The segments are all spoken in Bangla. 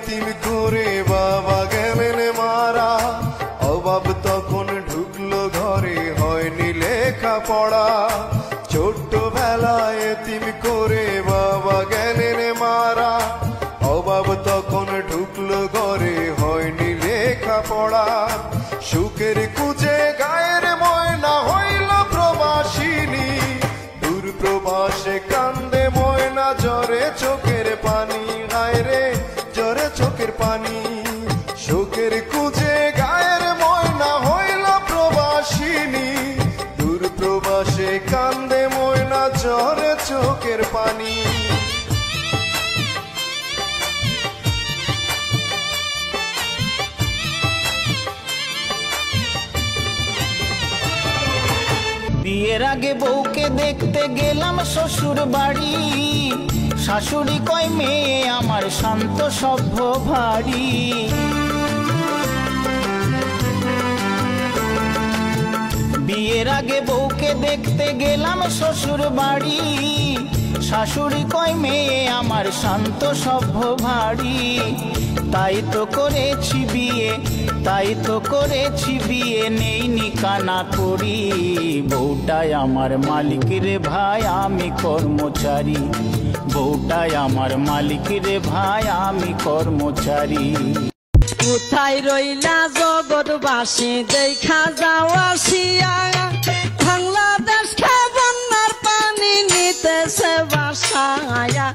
এতিম করে বাবা গেলেন মারা। অভাব তখন ঢুকলো ঘরে, হয়নি লেখা পড়া। ছোট্টবেলায় এতিম করে বাবা গেলেন মারা। অভাব তখন ঢুকলো ঘরে, হয়নি লেখা পড়া। সুখের খুঁজে গায়ের ময়না হইল প্রবাসিনী। দূর প্রবাসে কান্দে ময়না, জ্বরে চোখের পানি। হায় রে জ্বরে চোখের পানি। সুখের খুঁজে গায়ের ময়না হইল প্রবাসিনী। দূর প্রবাসে কান্দে ময়না, জ্বরে চোখের পানি। বিয়ের আগে বউকে দেখতে গেলাম শ্বশুর বাড়ি। শাশুড়ি কয় মেয়ে আমার শান্ত সভ্য ভারী। বিয়ের আগে বউকে দেখতে গেলাম শ্বশুর বাড়ি। শাশুড়ি কয় মেয়ে আমার শান্ত সভ্য ভারী। তাই তো করেছি বিয়ে, তাই তো করেছি বিয়ে, নেই নিকানা করি। বউটাই আমার মালিক রে ভাই, আমি কর্মচারী। বউটাই আমার মালিক রে ভাই, আমি কর্মচারী। কোথায় রইলা জগৎবাসী দেখা যাও আসিয়া। বাংলাদেশ বন্যার পানি নিতেছে বাসায়া।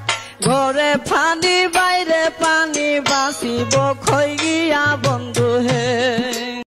ঘরে পানি বাইরে পানি, বাঁচিব খই গিয়া বন্ধু হে।